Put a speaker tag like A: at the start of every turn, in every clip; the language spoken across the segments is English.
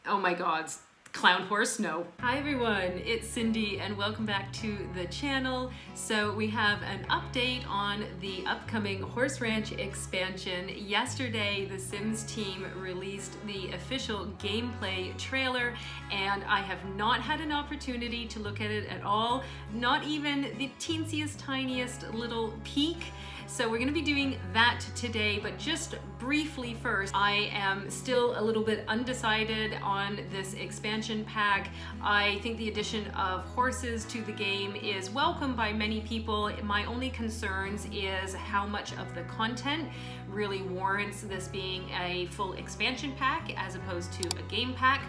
A: Oh my God. Clown horse? No. Hi everyone, it's Cindy and welcome back to the channel. So we have an update on the upcoming Horse Ranch expansion. Yesterday, the Sims team released the official gameplay trailer and I have not had an opportunity to look at it at all, not even the teensiest, tiniest little peek. So we're going to be doing that today, but just briefly first, I am still a little bit undecided on this expansion pack. I think the addition of horses to the game is welcome by many people. My only concerns is how much of the content really warrants this being a full expansion pack as opposed to a game pack.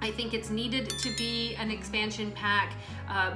A: I think it's needed to be an expansion pack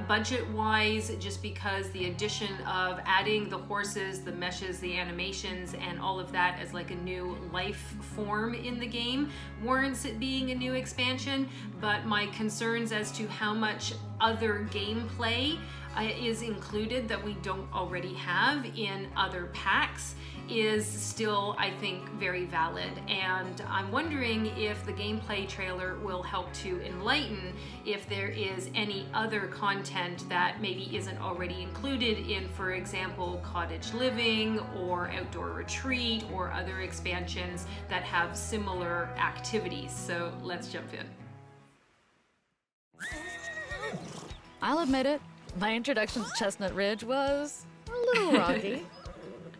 A: budget-wise, just because the addition of adding the horses, the meshes, the animations, and all of that as like a new life form in the game warrants it being a new expansion. But my concerns as to how much other gameplay is included that we don't already have in other packs is still, I think, very valid. And I'm wondering if the gameplay trailer will help to enlighten if there is any other content that maybe isn't already included in, for example, cottage living or outdoor retreat or other expansions that have similar activities. So let's jump in.
B: I'll admit it, my introduction to Chestnut Ridge was a little rocky.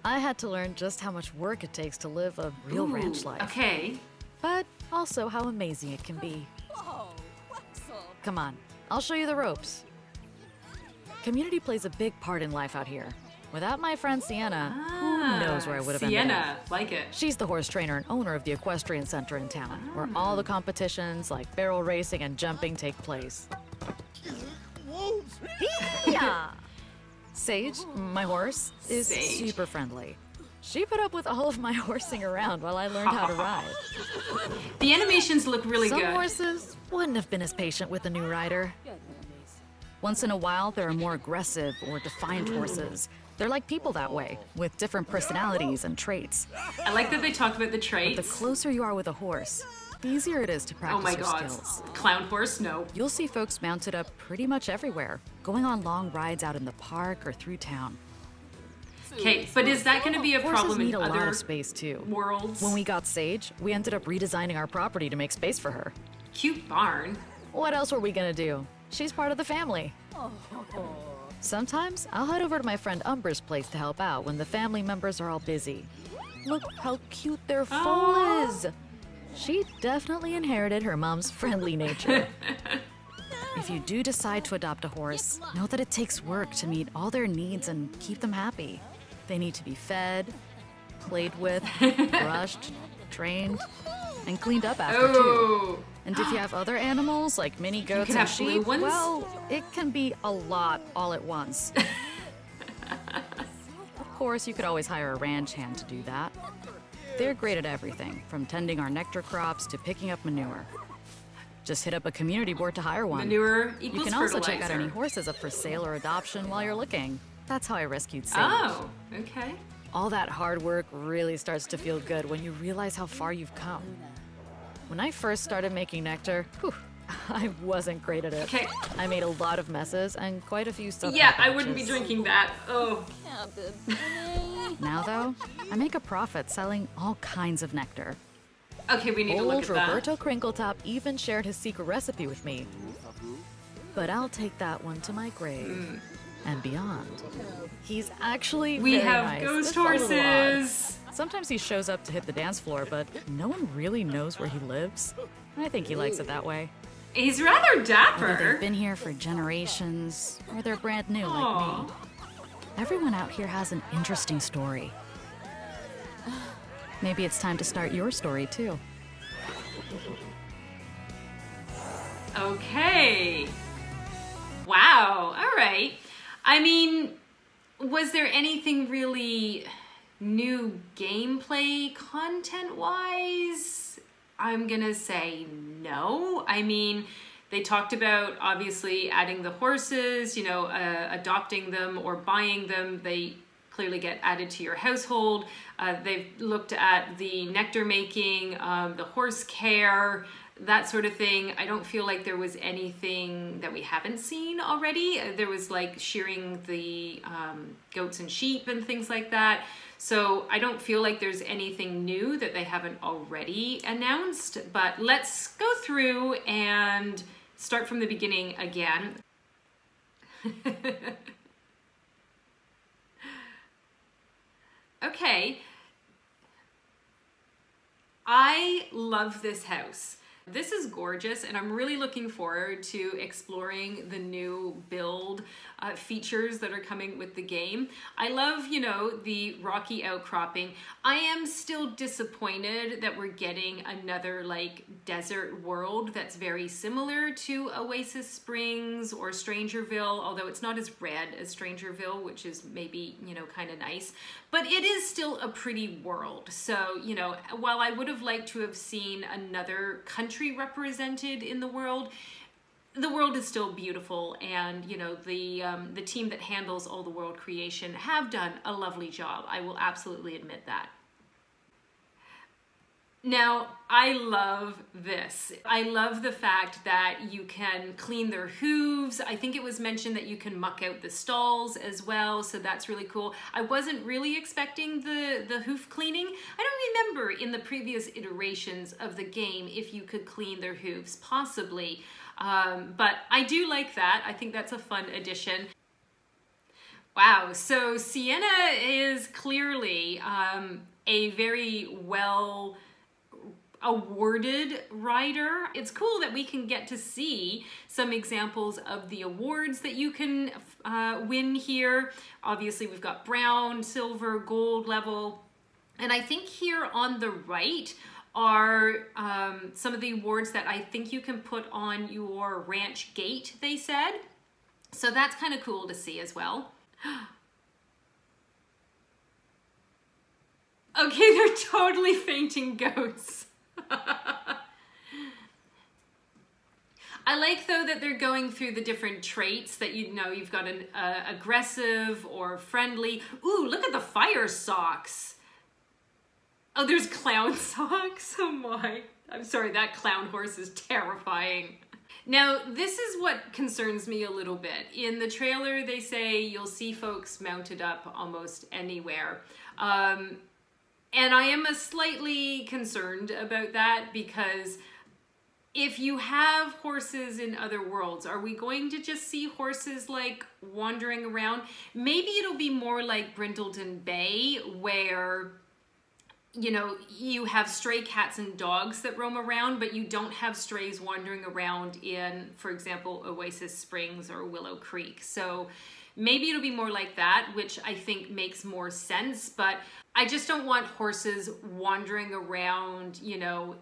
B: I had to learn just how much work it takes to live a real ranch life.
A: Okay.
B: But also how amazing it can be. Come on, I'll show you the ropes. Community plays a big part in life out here. Without my friend Sienna, who knows where I would have ended up.
A: Sienna, like it.
B: She's the horse trainer and owner of the equestrian center in town, where all the competitions like barrel racing and jumping take place. Yeah. Sage, my horse, is super friendly. She put up with all of my horsing around while I learned how to ride.
A: The animations look really good.
B: Some horses wouldn't have been as patient with a new rider. Once in a while, there are more aggressive or defiant horses. They're like people that way, with different personalities and traits.
A: I like that they talk about the traits.
B: But the closer you are with a horse, the easier it is to practice your skills.
A: Clown horse, no.
B: You'll see folks mounted up pretty much everywhere, going on long rides out in the park or through town.
A: Okay, but is that going to be a problem in
B: other
A: other
B: lot of space too.
A: Worlds?
B: When we got Sage, we ended up redesigning our property to make space for her.
A: Cute barn.
B: What else were we gonna do? She's part of the family. Sometimes I'll head over to my friend Umbra's place to help out when the family members are all busy. Look how cute their foal is! She definitely inherited her mom's friendly nature. If you do decide to adopt a horse, know that it takes work to meet all their needs and keep them happy. They need to be fed, played with, brushed, trained, and cleaned up after too. And if you have other animals like mini goats and sheep, well, it can be a lot all at once. Of course, you could always hire a ranch hand to do that. They're great at everything, from tending our nectar crops to picking up manure. Just hit up a community board to hire one.
A: Manure equals
B: You can also
A: fertilizer.
B: check out any horses up for sale or adoption while you're looking. That's how I rescued Sage.
A: Oh, okay.
B: All that hard work really starts to feel good when you realize how far you've come. When I first started making nectar, I wasn't great at it.
A: Okay.
B: I made a lot of messes and quite a few stuff.
A: Yeah, I wouldn't be drinking that. Oh.
B: Now though, I make a profit selling all kinds of nectar.
A: Okay, we need to look at that.
B: Roberto Crinkletop even shared his secret recipe with me. But I'll take that one to my grave and beyond. He's actually
A: We
B: very
A: have
B: nice.
A: ghost
B: It's a little
A: horses.
B: odd. Sometimes he shows up to hit the dance floor, but no one really knows where he lives. I think he likes it that way.
A: He's rather
B: Whether
A: dapper.
B: they've been here for generations or they're brand new like me. Everyone out here has an interesting story. Maybe it's time to start your story too.
A: Okay. Wow. All right. I mean, was there anything really new gameplay content-wise? I'm gonna say no. I mean, they talked about obviously adding the horses, you know, adopting them or buying them. They clearly get added to your household. They've looked at the nectar making, the horse care, that sort of thing. I don't feel like there was anything that we haven't seen already. There was like shearing the goats and sheep and things like that. So I don't feel like there's anything new that they haven't already announced, but let's go through and start from the beginning again. Okay. I love this house. This is gorgeous, and I'm really looking forward to exploring the new build features that are coming with the game. I love, you know, the rocky outcropping. I am still disappointed that we're getting another like desert world that's very similar to Oasis Springs or Strangerville, although it's not as red as Strangerville, which is maybe, you know, kind of nice. But it is still a pretty world. So, you know, while I would have liked to have seen another country represented in the world is still beautiful, and you know, the team that handles all the world creation have done a lovely job. I will absolutely admit that. Now, I love this. I love the fact that you can clean their hooves. I think it was mentioned that you can muck out the stalls as well, so that's really cool. I wasn't really expecting the hoof cleaning. I don't remember in the previous iterations of the game if you could clean their hooves, possibly. But I do like that. I think that's a fun addition. Wow, so Sienna is clearly a very well awarded rider. It's cool that we can get to see some examples of the awards that you can win here. Obviously, we've got brown, silver, gold level. And I think here on the right are some of the awards that I think you can put on your ranch gate, they said. So that's kind of cool to see as well. Okay, they're totally fainting goats. I like though that they're going through the different traits that, you know, you've got an aggressive or friendly. Ooh, look at the fire socks. Oh, there's clown socks. Oh my. I'm sorry, that clown horse is terrifying. Now, this is what concerns me a little bit. In the trailer, they say you'll see folks mounted up almost anywhere. And I am slightly concerned about that, because if you have horses in other worlds, are we going to just see horses like wandering around? Maybe it'll be more like Brindleton Bay, where, you know, you have stray cats and dogs that roam around, but you don't have strays wandering around in, for example, Oasis Springs or Willow Creek. So maybe it'll be more like that, which I think makes more sense, but I just don't want horses wandering around, you know,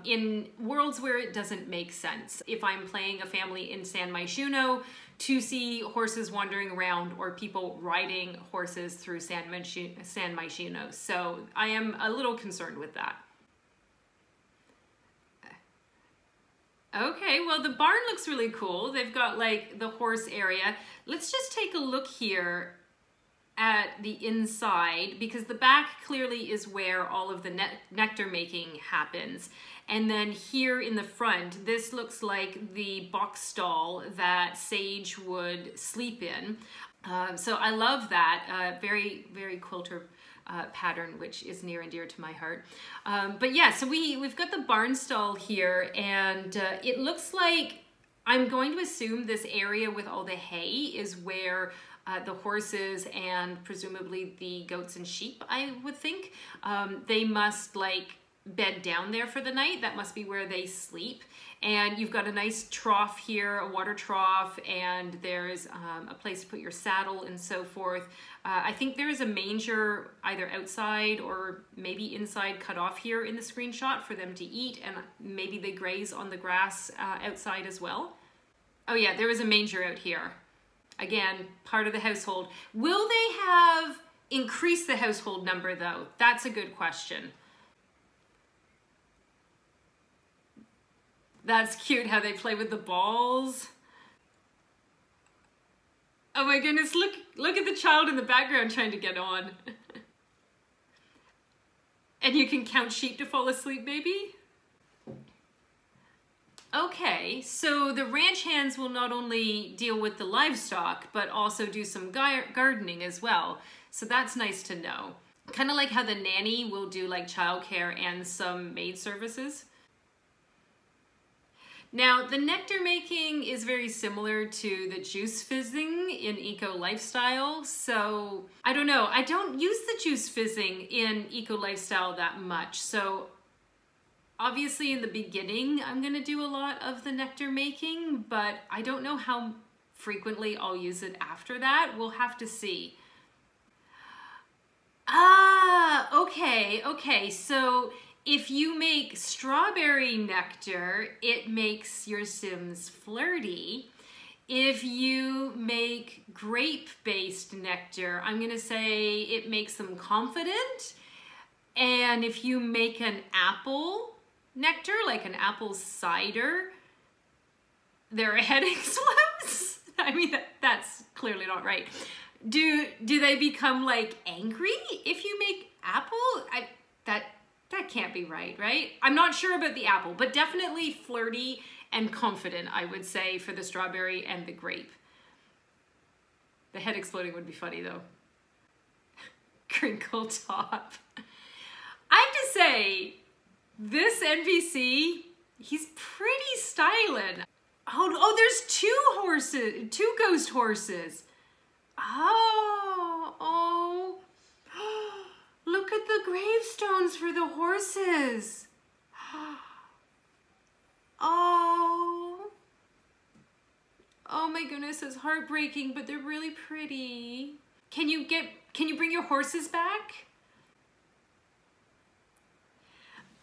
A: in worlds where it doesn't make sense. If I'm playing a family in San Myshuno, to see horses wandering around or people riding horses through San Myshuno. So I am a little concerned with that. Okay, well, the barn looks really cool. They've got like the horse area. Let's just take a look here at the inside, because the back clearly is where all of the nectar making happens. And then here in the front, this looks like the box stall that Sage would sleep in. So I love that, very, very quilter pattern, which is near and dear to my heart. But yeah, so we've got the barn stall here, and it looks like, I'm going to assume this area with all the hay is where the horses and presumably the goats and sheep, I would think. They must like bed down there for the night. That must be where they sleep. And you've got a nice trough here, a water trough, and there's a place to put your saddle and so forth. I think there is a manger either outside or maybe inside cut off here in the screenshot for them to eat, and maybe they graze on the grass outside as well. Oh yeah, there was a manger out here. Again, part of the household. Will they have increased the household number though? That's a good question. That's cute how they play with the balls. Oh my goodness, look at the child in the background trying to get on. And you can count sheep to fall asleep, maybe? Okay, so the ranch hands will not only deal with the livestock, but also do some gardening as well. So that's nice to know. Kind of like how the nanny will do like childcare and some maid services. Now, the nectar making is very similar to the juice fizzing in Eco Lifestyle. So I don't know, I don't use the juice fizzing in Eco Lifestyle that much. So obviously in the beginning, I'm gonna do a lot of the nectar making, but I don't know how frequently I'll use it after that. We'll have to see. Ah, okay. So if you make strawberry nectar, it makes your Sims flirty. If you make grape-based nectar, I'm gonna say it makes them confident. And if you make an apple nectar, like an apple cider, their head explodes. I mean, that's clearly not right. Do they become like angry if you make apple? That can't be right? I'm not sure about the apple, but definitely flirty and confident, I would say, for the strawberry and the grape. The head exploding would be funny though. Crinkle top. I have to say, this NPC, he's pretty styling. Oh, there's two ghost horses. Oh, look at the gravestones for the horses. Oh my goodness, it's heartbreaking, but they're really pretty. Can you bring your horses back?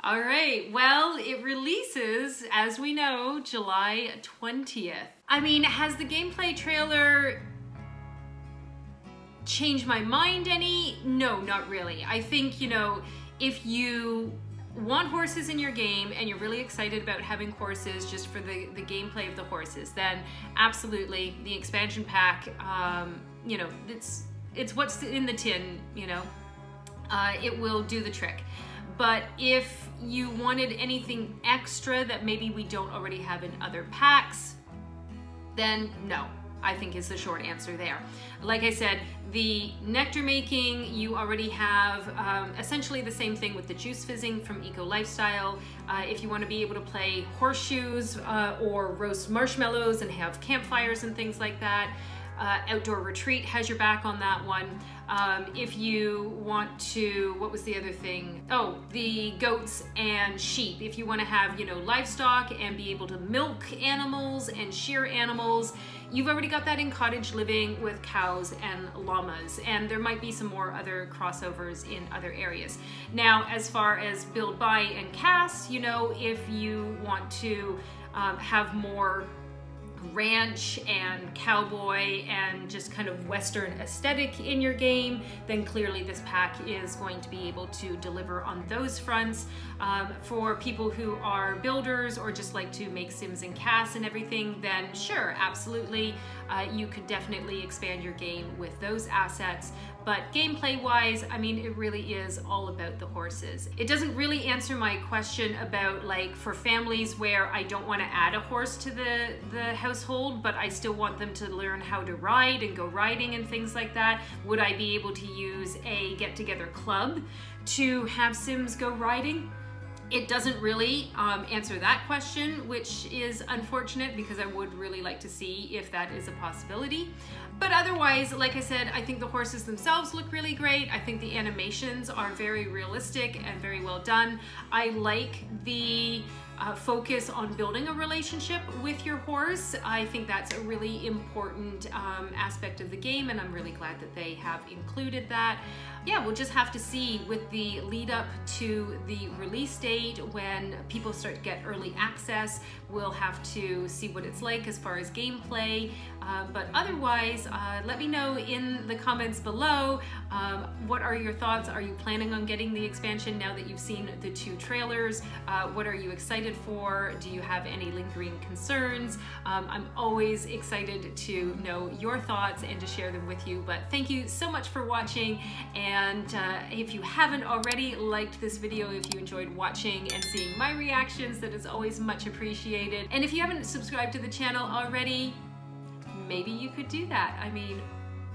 A: All right, well, it releases, as we know, July 20th. I mean, has the gameplay trailer changed my mind any? No, not really. I think, you know, if you want horses in your game and you're really excited about having horses just for the gameplay of the horses, then absolutely the expansion pack, you know, it's what's in the tin, you know, it will do the trick. But if you wanted anything extra that maybe we don't already have in other packs, then no, I think is the short answer there. Like I said, the nectar making, you already have essentially the same thing with the juice fizzing from Eco Lifestyle. If you want to be able to play horseshoes or roast marshmallows and have campfires and things like that, Outdoor Retreat has your back on that one. If you want to, what was the other thing? Oh, the goats and sheep. If you want to have, you know, livestock and be able to milk animals and shear animals, you've already got that in Cottage Living with cows and llamas, and there might be some more other crossovers in other areas. Now, as far as build, buy, and cast, you know, if you want to have more ranch and cowboy and just kind of Western aesthetic in your game, then clearly this pack is going to be able to deliver on those fronts. For people who are builders or just like to make sims and casts and everything, then sure, absolutely, you could definitely expand your game with those assets. But gameplay wise, I mean, it really is all about the horses. It doesn't really answer my question about, like, for families where I don't want to add a horse to the household, but I still want them to learn how to ride and go riding and things like that. Would I be able to use a get-together club to have Sims go riding? It doesn't really answer that question, which is unfortunate because I would really like to see if that is a possibility. But otherwise, like I said, I think the horses themselves look really great. I think the animations are very realistic and very well done. I like the focus on building a relationship with your horse. I think that's a really important aspect of the game, and I'm really glad that they have included that. Yeah, we'll just have to see with the lead up to the release date when people start to get early access. We'll have to see what it's like as far as gameplay. But otherwise, let me know in the comments below. What are your thoughts? Are you planning on getting the expansion now that you've seen the 2 trailers? What are you excited excited for? Do you have any lingering concerns? I'm always excited to know your thoughts and to share them with you. But thank you so much for watching. And if you haven't already liked this video, if you enjoyed watching and seeing my reactions, that is always much appreciated. And if you haven't subscribed to the channel already, maybe you could do that. I mean,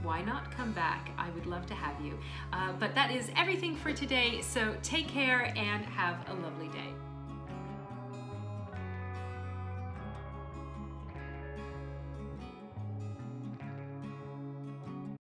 A: why not come back? I would love to have you. But that is everything for today. So take care and have a lovely day.